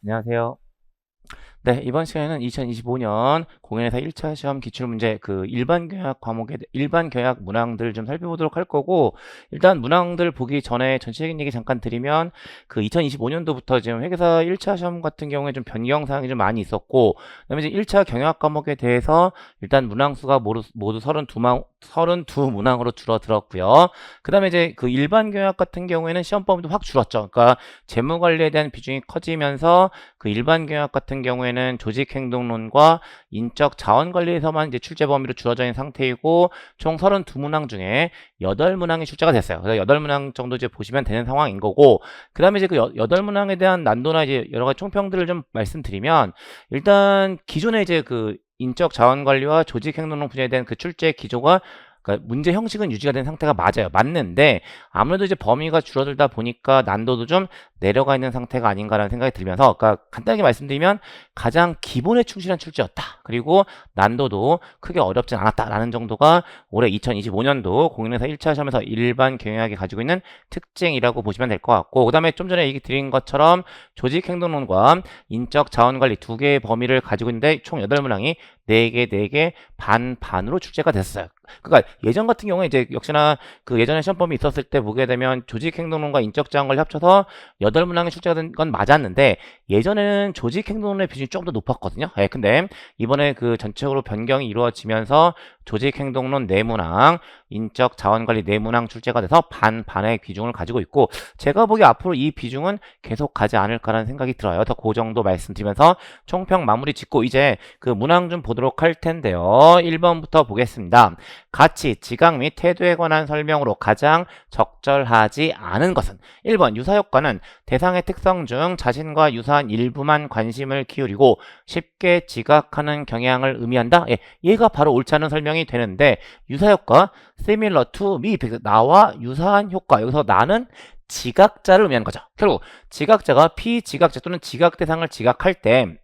안녕하세요. 네, 이번 시간에는 2025년 공인회사 1차 시험 기출문제 일반 교양 과목의 일반 교양 문항들 좀 살펴보도록 할 거고, 일단 문항들 보기 전에 전체적인 얘기 잠깐 드리면 2025년도부터 지금 회계사 1차 시험 같은 경우에 좀 변경 사항이 좀 많이 있었고, 그다음에 이제 1차 경영학 과목에 대해서 일단 문항 수가 모두 32 문항으로 줄어들었고요. 그다음에 이제 일반 교양 같은 경우에는 시험 범위도 확 줄었죠. 그러니까 재무 관리에 대한 비중이 커지면서 일반 경영 같은 경우에는 조직행동론과 인적 자원관리에서만 이제 출제 범위로 주어져 있는 상태이고, 총 32문항 중에 8문항이 출제가 됐어요. 그래서 8문항 정도 이제 보시면 되는 상황인 거고, 그 다음에 이제 8문항에 대한 난도나 이제 여러 가지 총평들을 좀 말씀드리면, 일단 기존에 이제 인적 자원관리와 조직행동론 분야에 대한 출제 기조가, 그러니까 문제 형식은 유지가 된 상태가 맞아요. 맞는데 아무래도 이제 범위가 줄어들다 보니까 난도도 좀 내려가 있는 상태가 아닌가라는 생각이 들면서, 그러니까 간단하게 말씀드리면 가장 기본에 충실한 출제였다. 그리고 난도도 크게 어렵진 않았다라는 정도가 올해 2025년도 공인회사 1차 시험에서 일반 경영학이 가지고 있는 특징이라고 보시면 될 것 같고, 그 다음에 좀 전에 얘기 드린 것처럼 조직행동론과 인적 자원관리 두 개의 범위를 가지고 있는데 총 8문항이 4개 반으로 출제가 됐어요. 그러니까 예전 같은 경우에 이제 역시나 예전에 시험범위 있었을 때 보게 되면 조직행동론과 인적자원관리 합쳐서 8문항이 출제가 된 건 맞았는데, 예전에는 조직행동론의 비중이 조금 더 높았거든요. 예, 근데 이번에 전체적으로 변경이 이루어지면서 조직행동론 4문항, 인적자원관리 4문항 출제가 돼서 반의 비중을 가지고 있고, 제가 보기에 앞으로 이 비중은 계속 가지 않을까라는 생각이 들어요. 더 그 정도 말씀드리면서 총평 마무리 짓고 이제 문항 좀 보도록 할 텐데요. 1번부터 보겠습니다. 가치, 지각 및 태도에 관한 설명으로 가장 적절하지 않은 것은 1번 유사효과는 대상의 특성 중 자신과 유사한 일부만 관심을 기울이고 쉽게 지각하는 경향을 의미한다. 예, 얘가 바로 옳지 않은 설명이 되는데, 유사효과 similar to me, 나와 유사한 효과, 여기서 나는 지각자를 의미하는 거죠. 결국 지각자가 피지각자 또는 지각 대상을 지각할 때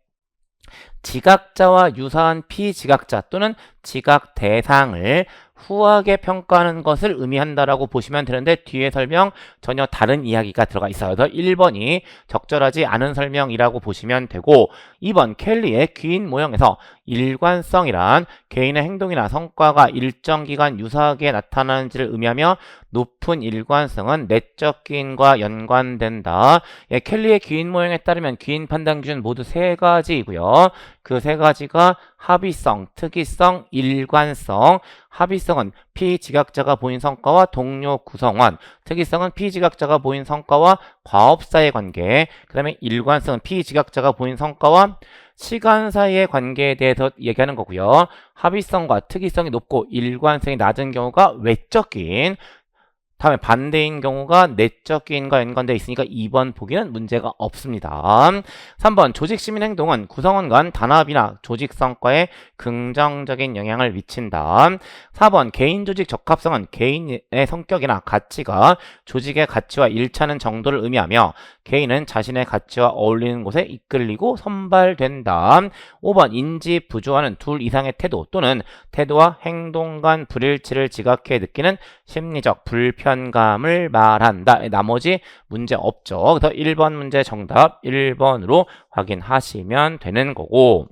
지각자와 유사한 피지각자 또는 지각 대상을 후하게 평가하는 것을 의미한다라고 보시면 되는데, 뒤에 설명 전혀 다른 이야기가 들어가 있어요. 그래서 1번이 적절하지 않은 설명이라고 보시면 되고, 2번 켈리의 귀인 모형에서 일관성이란 개인의 행동이나 성과가 일정 기간 유사하게 나타나는지를 의미하며 높은 일관성은 내적 기인과 연관된다. 예, 켈리의 귀인 모형에 따르면 귀인 판단 기준 모두 3가지이고요. 그 3가지가 합의성, 특이성, 일관성. 합의성은 피지각자가 보인 성과와 동료 구성원, 특이성은 피지각자가 보인 성과와 과업사의 관계, 그 다음에 일관성은 피지각자가 보인 성과와 시간 사이의 관계에 대해서 얘기하는 거고요. 합의성과 특이성이 높고 일관성이 낮은 경우가 외적인, 다음에 반대인 경우가 내적 기인과 연관되어 있으니까 2번 보기는 문제가 없습니다. 3번 조직 시민 행동은 구성원 간 단합이나 조직 성과에 긍정적인 영향을 미친다. 4번 개인 조직 적합성은 개인의 성격이나 가치가 조직의 가치와 일치하는 정도를 의미하며 개인은 자신의 가치와 어울리는 곳에 이끌리고 선발된다. 5번 인지 부조화는 둘 이상의 태도 또는 태도와 행동 간 불일치를 지각해 느끼는 심리적 불편감을 말한다. 나머지 문제 없죠. 그래서 1번 문제 정답 1번으로 확인하시면 되는 거고,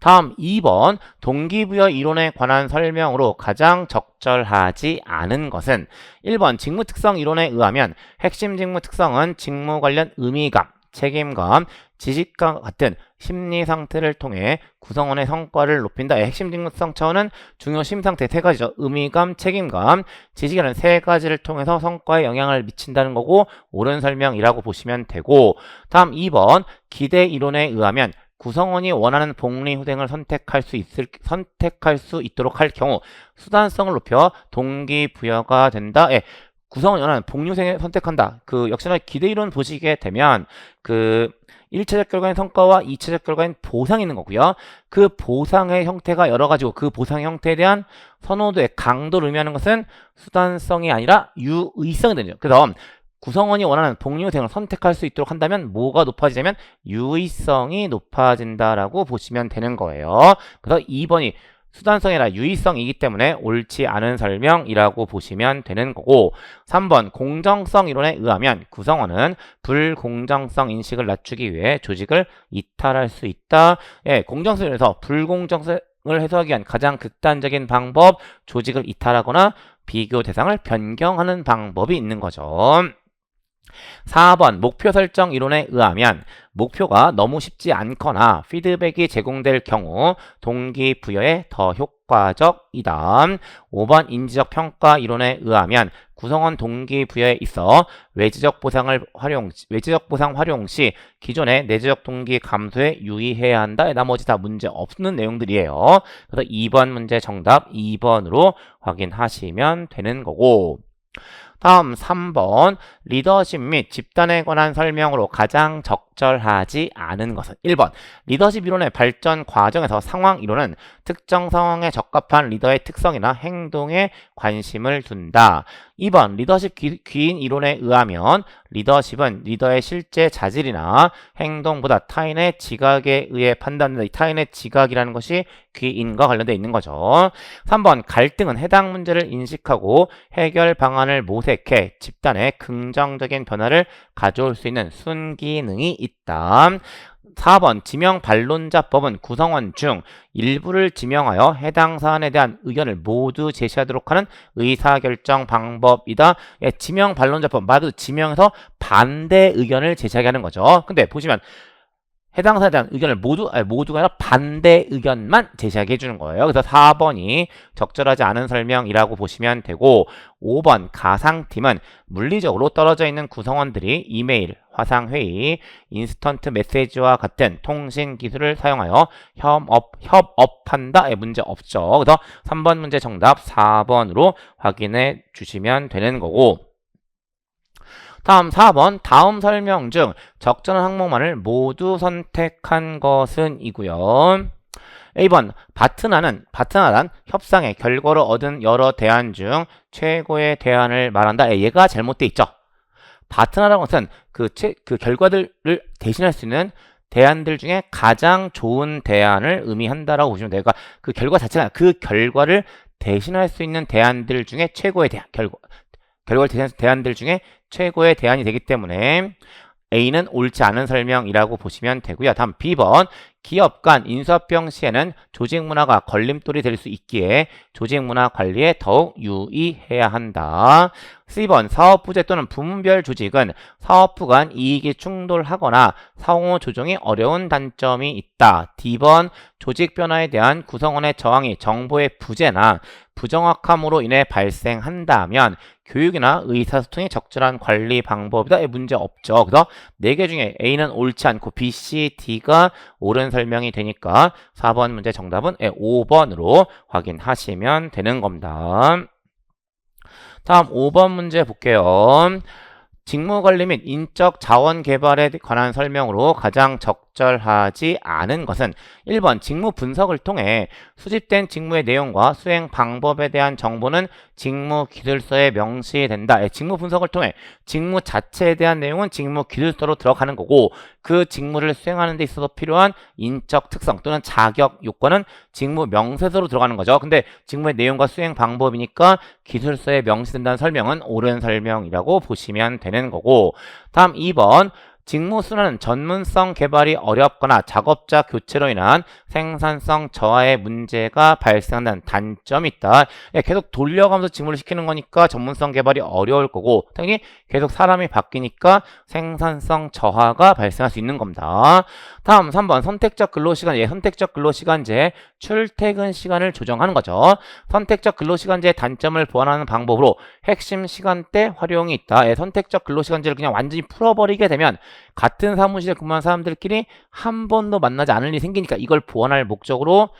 다음 2번 동기부여 이론에 관한 설명으로 가장 적절하지 않은 것은 1번 직무특성 이론에 의하면 핵심 직무특성은 직무 관련 의미감, 책임감, 지식과 같은 심리 상태를 통해 구성원의 성과를 높인다. 핵심 직무성 차원은 중요 심상태 3가지죠. 의미감, 책임감, 지식이라는 3가지를 통해서 성과에 영향을 미친다는 거고, 옳은 설명이라고 보시면 되고, 다음 2번 기대 이론에 의하면 구성원이 원하는 복리 후생을 선택할 수 있도록 할 경우 수단성을 높여 동기부여가 된다. 예, 구성원이 원하는 복리 후생을 선택한다. 역시나 기대 이론 보시게 되면 1차적 결과인 성과와 2차적 결과인 보상이 있는 거고요. 그 보상의 형태가 여러 가지고 그 보상의 형태에 대한 선호도의 강도를 의미하는 것은 수단성이 아니라 유의성이 되죠. 그래서 구성원이 원하는 복리후생을 선택할 수 있도록 한다면 뭐가 높아지냐면 유의성이 높아진다라고 보시면 되는 거예요. 그래서 2번이 수단성이라 유의성이기 때문에 옳지 않은 설명이라고 보시면 되는 거고 3번 공정성 이론에 의하면 구성원은 불공정성 인식을 낮추기 위해 조직을 이탈할 수 있다. 예, 공정성에서 불공정성을 해소하기 위한 가장 극단적인 방법 조직을 이탈하거나 비교 대상을 변경하는 방법이 있는 거죠. 4번 목표 설정 이론에 의하면 목표가 너무 쉽지 않거나 피드백이 제공될 경우 동기부여에 더 효과적이다. 5번 인지적 평가 이론에 의하면 구성원 동기부여에 있어 외지적 보상 활용 시 기존의 내재적 동기 감소에 유의해야 한다. 나머지 다 문제 없는 내용들이에요. 그래서 2번 문제 정답 2번으로 확인하시면 되는 거고 다음 3번 리더십 및 집단에 관한 설명으로 가장 적절하지 않은 것은 1번 리더십 이론의 발전 과정에서 상황 이론은 특정 상황에 적합한 리더의 특성이나 행동에 관심을 둔다. 2번 리더십 귀인 이론에 의하면 리더십은 리더의 실제 자질이나 행동보다 타인의 지각에 의해 판단된다. 이 타인의 지각이라는 것이 귀인과 관련되어 있는 거죠. 3번 갈등은 해당 문제를 인식하고 해결 방안을 모색해 집단에 긍정적인 변화를 가져올 수 있는 순기능이 있다. 4번 지명 반론자법은 구성원 중 일부를 지명하여 해당 사안에 대한 의견을 모두 제시하도록 하는 의사결정 방법이다. 예, 지명 반론자법 말 그대로 지명해서 반대 의견을 제시하게 하는 거죠. 근데 보시면 해당 사안에 대한 의견을 모두가 아니라 반대 의견만 제시하게 해주는 거예요. 그래서 4번이 적절하지 않은 설명이라고 보시면 되고 5번 가상팀은 물리적으로 떨어져 있는 구성원들이 이메일, 화상회의, 인스턴트 메시지와 같은 통신 기술을 사용하여 협업한다. 문제 없죠. 그래서 3번 문제 정답 4번으로 확인해 주시면 되는 거고 다음 4번 다음 설명 중 적절한 항목만을 모두 선택한 것은 이고요. A번 파트너란 협상의 결과로 얻은 여러 대안 중 최고의 대안을 말한다. 얘가 잘못돼 있죠. 파트너라는 것은 그 결과들을 대신할 수 있는 대안들 중에 가장 좋은 대안을 의미한다라고 보시면 돼요. 그러니까 그 결과 자체가 그 결과를 대신할 수 있는 대안들 중에 최고의 대안, 결과를 대신할 대안들 중에 최고의 대안이 되기 때문에 A는 옳지 않은 설명이라고 보시면 되고요. 다음 B번 기업 간 인수합병 시에는 조직 문화가 걸림돌이 될 수 있기에 조직 문화 관리에 더욱 유의해야 한다. C번 사업부제 또는 부문별 조직은 사업부 간 이익이 충돌하거나 상호 조정이 어려운 단점이 있다. D번 조직 변화에 대한 구성원의 저항이 정보의 부재나 부정확함으로 인해 발생한다면 교육이나 의사소통이 적절한 관리 방법이다. 문제 없죠. 그래서 4개 중에 A는 옳지 않고 B, C, D가 옳은 설명이 되니까 4번 문제 정답은 5번으로 확인하시면 되는 겁니다. 다음 5번 문제 볼게요. 직무관리 및 인적 자원 개발에 관한 설명으로 가장 적절하지 않은 것은 1번 직무 분석을 통해 수집된 직무의 내용과 수행 방법에 대한 정보는 직무 기술서에 명시된다. 직무 분석을 통해 직무 자체에 대한 내용은 직무 기술서로 들어가는 거고 그 직무를 수행하는 데 있어서 필요한 인적 특성 또는 자격 요건은 직무 명세서로 들어가는 거죠. 근데 직무의 내용과 수행 방법이니까 기술서에 명시된다는 설명은 옳은 설명이라고 보시면 되는 거고 다음 2번 직무순환은 전문성 개발이 어렵거나 작업자 교체로 인한 생산성 저하의 문제가 발생한다는 단점이 있다. 계속 돌려가면서 직무를 시키는 거니까 전문성 개발이 어려울 거고 당연히 계속 사람이 바뀌니까 생산성 저하가 발생할 수 있는 겁니다. 다음 3번 선택적 근로시간, 선택적 근로시간제 출퇴근 시간을 조정하는 거죠. 선택적 근로시간제의 단점을 보완하는 방법으로 핵심 시간대 활용이 있다. 선택적 근로시간제를 그냥 완전히 풀어버리게 되면 같은 사무실에 근무한 사람들끼리 한 번도 만나지 않을 일이 생기니까 이걸 보완할 목적으로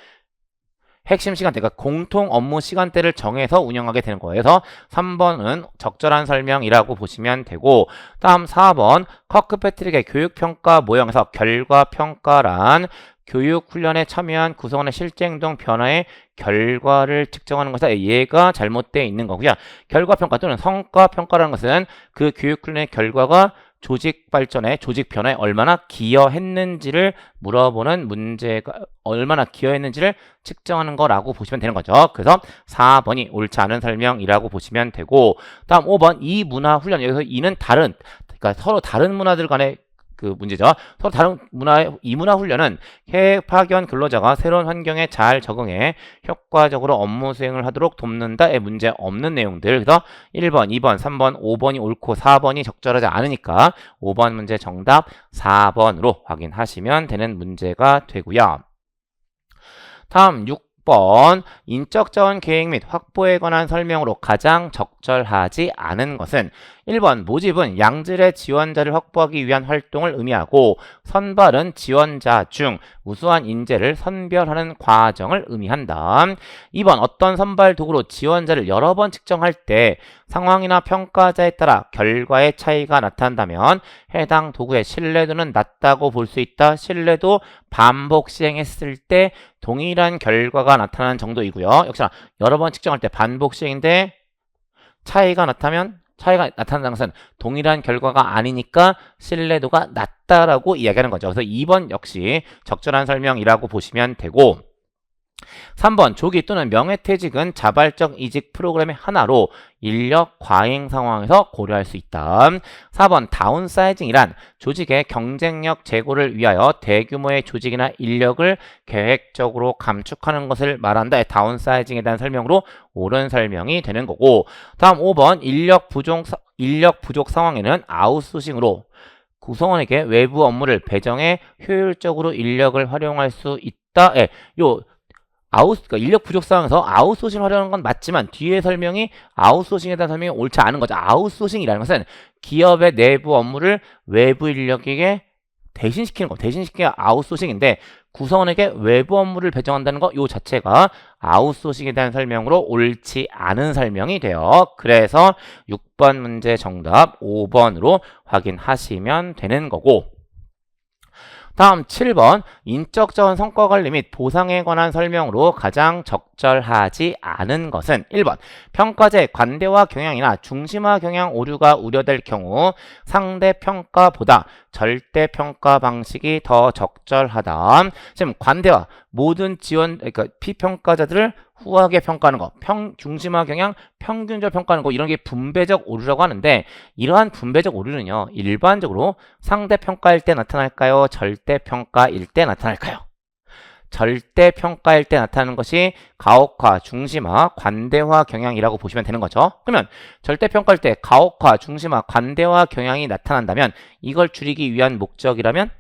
핵심 시간대, 그러니까 공통 업무 시간대를 정해서 운영하게 되는 거예요. 그래서 3번은 적절한 설명이라고 보시면 되고 다음 4번 커크패트릭의 교육평가 모형에서 결과평가란 교육훈련에 참여한 구성원의 실제 행동 변화의 결과를 측정하는 것은 얘가 잘못되어 있는 거고요. 결과평가 또는 성과평가라는 것은 그 교육훈련의 결과가 조직 발전에 조직 변화에 얼마나 기여했는지를 물어보는 문제가 얼마나 기여했는지를 측정하는 거라고 보시면 되는 거죠. 그래서 4번이 옳지 않은 설명이라고 보시면 되고 다음 5번 이 문화 훈련 여기서 이는 다른 그러니까 서로 다른 문화들 간의 그 문제죠. 서로 다른 이 문화 훈련은 해외 파견 근로자가 새로운 환경에 잘 적응해 효과적으로 업무 수행을 하도록 돕는다의 문제 없는 내용들. 그래서 1번, 2번, 3번, 5번이 옳고 4번이 적절하지 않으니까 5번 문제 정답 4번으로 확인하시면 되는 문제가 되고요. 다음 6번 인적 자원 계획 및 확보에 관한 설명으로 가장 적절하지 않은 것은 1번 모집은 양질의 지원자를 확보하기 위한 활동을 의미하고 선발은 지원자 중 우수한 인재를 선별하는 과정을 의미한다. 2번 어떤 선발 도구로 지원자를 여러 번 측정할 때 상황이나 평가자에 따라 결과의 차이가 나타난다면 해당 도구의 신뢰도는 낮다고 볼 수 있다. 신뢰도 반복 시행했을 때 동일한 결과가 나타나는 정도이고요. 역시나 여러 번 측정할 때 반복 시행인데 차이가 나타난다는 것은 동일한 결과가 아니니까 신뢰도가 낮다라고 이야기하는 거죠. 그래서 2번 역시 적절한 설명이라고 보시면 되고 3번 조기 또는 명예퇴직은 자발적 이직 프로그램의 하나로 인력 과잉 상황에서 고려할 수 있다. 4번 다운사이징이란 조직의 경쟁력 제고를 위하여 대규모의 조직이나 인력을 계획적으로 감축하는 것을 말한다. 다운사이징에 대한 설명으로 옳은 설명이 되는 거고 다음 5번 인력 부족 상황에는 아웃소싱으로 구성원에게 외부 업무를 배정해 효율적으로 인력을 활용할 수 있다. 그러니까 인력 부족 상황에서 아웃소싱 하려는 건 맞지만 뒤에 설명이 아웃소싱에 대한 설명이 옳지 않은 거죠. 아웃소싱이라는 것은 기업의 내부 업무를 외부 인력에게 대신시키는 거. 대신시키는 아웃소싱인데 구성원에게 외부 업무를 배정한다는 거 요 자체가 아웃소싱에 대한 설명으로 옳지 않은 설명이 돼요. 그래서 6번 문제 정답 5번으로 확인하시면 되는 거고 다음 7번 인적 자원 성과 관리 및 보상에 관한 설명으로 가장 적절하지 않은 것은 1번 평가제 관대화 경향이나 중심화 경향 오류가 우려될 경우 상대 평가보다 절대 평가 방식이 더 적절하다. 지금 관대화 모든 그러니까 피평가자들을 후하게 평가하는 거, 중심화 경향, 평균적 평가하는 거 이런 게 분배적 오류라고 하는데 이러한 분배적 오류는요. 일반적으로 상대 평가일 때 나타날까요? 절대 평가일 때 나타날까요? 절대 평가일 때 나타나는 것이 가혹화, 중심화, 관대화 경향이라고 보시면 되는 거죠. 그러면 절대 평가일 때 가혹화, 중심화, 관대화 경향이 나타난다면 이걸 줄이기 위한 목적이라면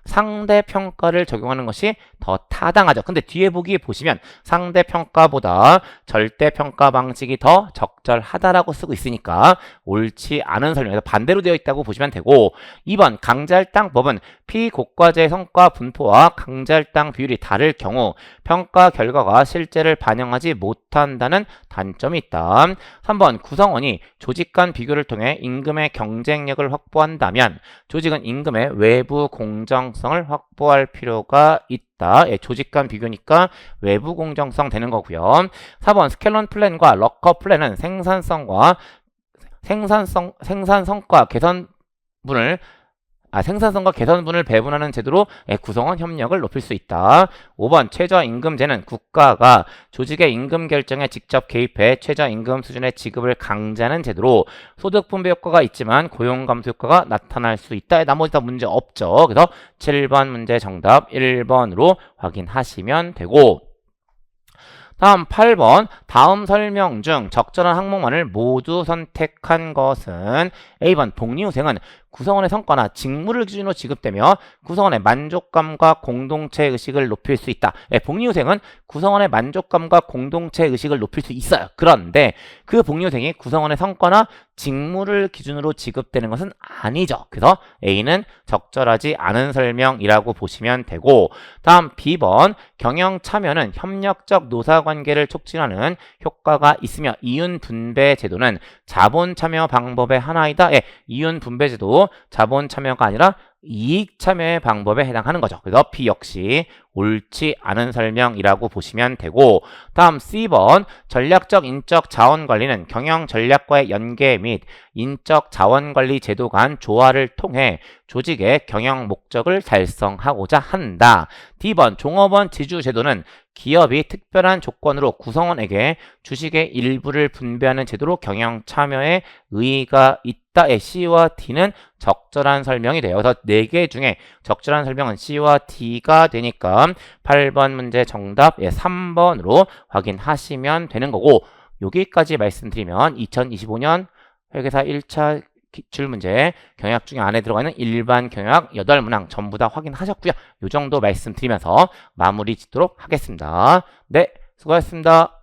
상대 평가를 적용하는 것이 더 타당하죠. 근데 뒤에 보기 보시면 상대 평가보다 절대 평가 방식이 더 적절하다라고 쓰고 있으니까 옳지 않은 설명에서 반대로 되어 있다고 보시면 되고 2번 강제할당법은 피고과제 성과 분포와 강제할당 비율이 다를 경우 평가 결과가 실제를 반영하지 못한다는 단점이 있다. 3번 구성원이 조직 간 비교를 통해 임금의 경쟁력을 확보한다면 조직은 임금의 외부 공정성을 확보할 필요가 있다. 조직 간 비교니까 외부 공정성 되는 거고요. 4번 스켈론 플랜과 럭커 플랜은 생산 성과 개선분을 배분하는 제도로 구성원 협력을 높일 수 있다. 5번 최저임금제는 국가가 조직의 임금 결정에 직접 개입해 최저임금 수준의 지급을 강제하는 제도로 소득 분배 효과가 있지만 고용 감소 효과가 나타날 수 있다. 나머지 다 문제 없죠. 그래서 7번 문제 정답 1번으로 확인하시면 되고 다음 8번 다음 설명 중 적절한 항목만을 모두 선택한 것은 A번 복리후생은 구성원의 성과나 직무를 기준으로 지급되며 구성원의 만족감과 공동체 의식을 높일 수 있다. 복리후생은 구성원의 만족감과 공동체 의식을 높일 수 있어요. 그런데 그 복리후생이 구성원의 성과나 직무를 기준으로 지급되는 것은 아니죠. 그래서 A는 적절하지 않은 설명이라고 보시면 되고 다음 B번 경영 참여는 협력적 노사관계를 촉진하는 효과가 있으며 이윤분배 제도는 자본 참여 방법의 하나이다. 이윤분배 제도 자본 참여가 아니라 이익 참여의 방법에 해당하는 거죠. 그래서 B 역시 옳지 않은 설명이라고 보시면 되고, 다음 C번 전략적 인적 자원 관리는 경영 전략과의 연계 및 인적 자원 관리 제도 간 조화를 통해 조직의 경영 목적을 달성하고자 한다. D번 종업원 지주 제도는 기업이 특별한 조건으로 구성원에게 주식의 일부를 분배하는 제도로 경영 참여에 의의가 있다의 C와 D는 적절한 설명이 돼요. 그래서 4개 중에 적절한 설명은 C와 D가 되니까 8번 문제 정답 3번으로 확인하시면 되는 거고, 여기까지 말씀드리면 2025년 회계사 1차 기출문제 경약 중에 안에 들어가 있는 일반 경약 8문항 전부 다 확인하셨고요. 이 정도 말씀드리면서 마무리 짓도록 하겠습니다. 네, 수고하셨습니다.